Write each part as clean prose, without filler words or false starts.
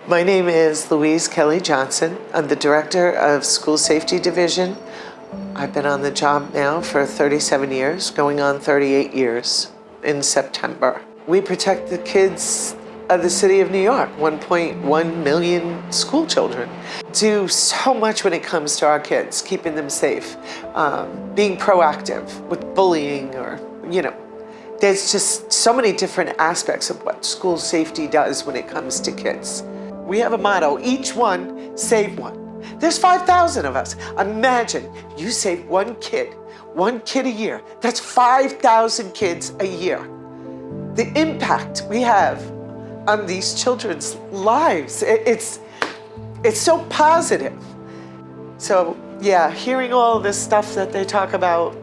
My name is Louise Kelly Johnson. I'm the Director of School Safety Division. I've been on the job now for 37 years, going on 38 years in September. We protect the kids of the city of New York, 1.1 million school children. Do so much when it comes to our kids, keeping them safe, being proactive with bullying or, there's just so many different aspects of what school safety does when it comes to kids. We have a motto, each one, save one. There's 5,000 of us. Imagine you save one kid a year. That's 5,000 kids a year. The impact we have on these children's lives, it's so positive. So yeah, hearing all this stuff that they talk about,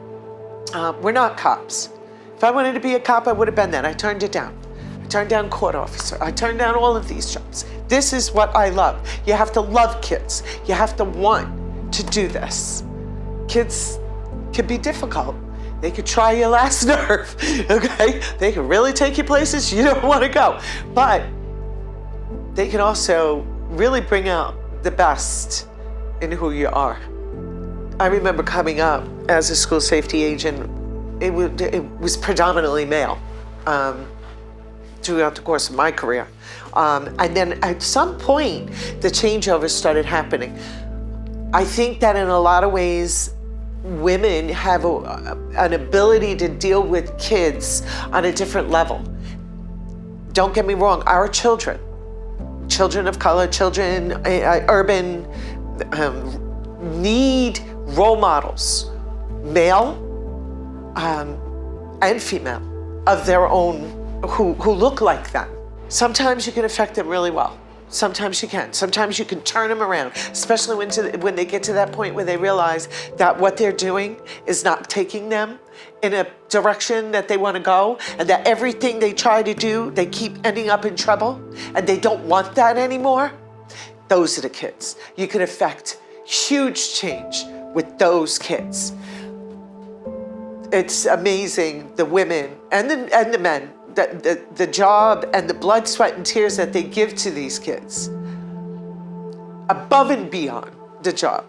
we're not cops. If I wanted to be a cop, I would have been that. I turned it down. I turned down court officer. I turned down all of these jobs. This is what I love. You have to love kids. You have to want to do this. Kids can be difficult. They could try your last nerve, okay? They can really take you places you don't want to go. But they can also really bring out the best in who you are. I remember coming up as a school safety agent, it was predominantly male throughout the course of my career. And then at some point, the changeover started happening. I think that in a lot of ways, women have an ability to deal with kids on a different level. Don't get me wrong, our children of color, children, urban, need role models, male and female, of their own, who look like them. Sometimes you can affect them really well. Sometimes you can. Sometimes you can turn them around, especially when they get to that point where they realize that what they're doing is not taking them in a direction that they want to go, and that everything they try to do, they keep ending up in trouble, and they don't want that anymore. Those are the kids. You can affect huge change with those kids. It's amazing, the women and the men, the job and the blood, sweat, and tears that they give to these kids, above and beyond the job.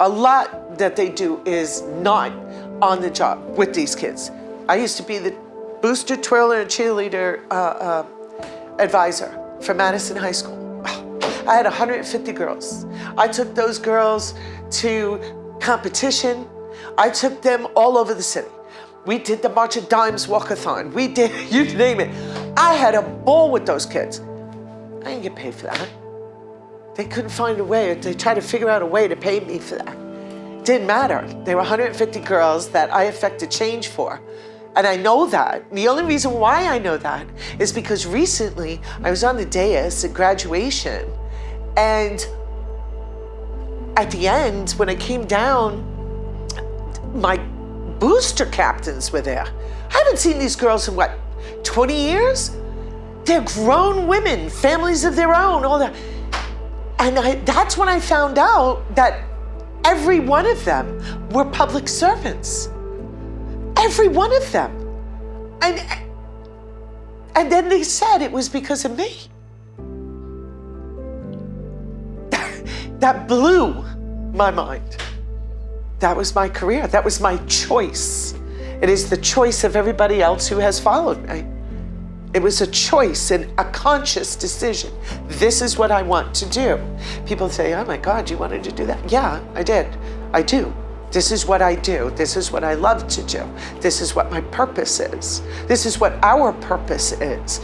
A lot that they do is not on the job with these kids. I used to be the booster, twirler, and cheerleader advisor for Madison High School. I had 150 girls. I took those girls to competition. I took them all over the city. We did the March of Dimes walkathon. We did, you name it. I had a ball with those kids. I didn't get paid for that. They couldn't find a way. They tried to figure out a way to pay me for that. It didn't matter. There were 150 girls that I affected change for. And I know that. And the only reason why I know that is because recently I was on the dais at graduation, and at the end, when I came down, my booster captains were there. I haven't seen these girls in 20 years? They're grown women, families of their own, all that. And that's when I found out that every one of them were public servants. Every one of them. And then they said it was because of me. That blew my mind. That was my career. That was my choice. It is the choice of everybody else who has followed me. It was a choice and a conscious decision. This is what I want to do. People say, oh my God, you wanted to do that? Yeah, I did. I do. This is what I do. This is what I love to do. This is what my purpose is. This is what our purpose is.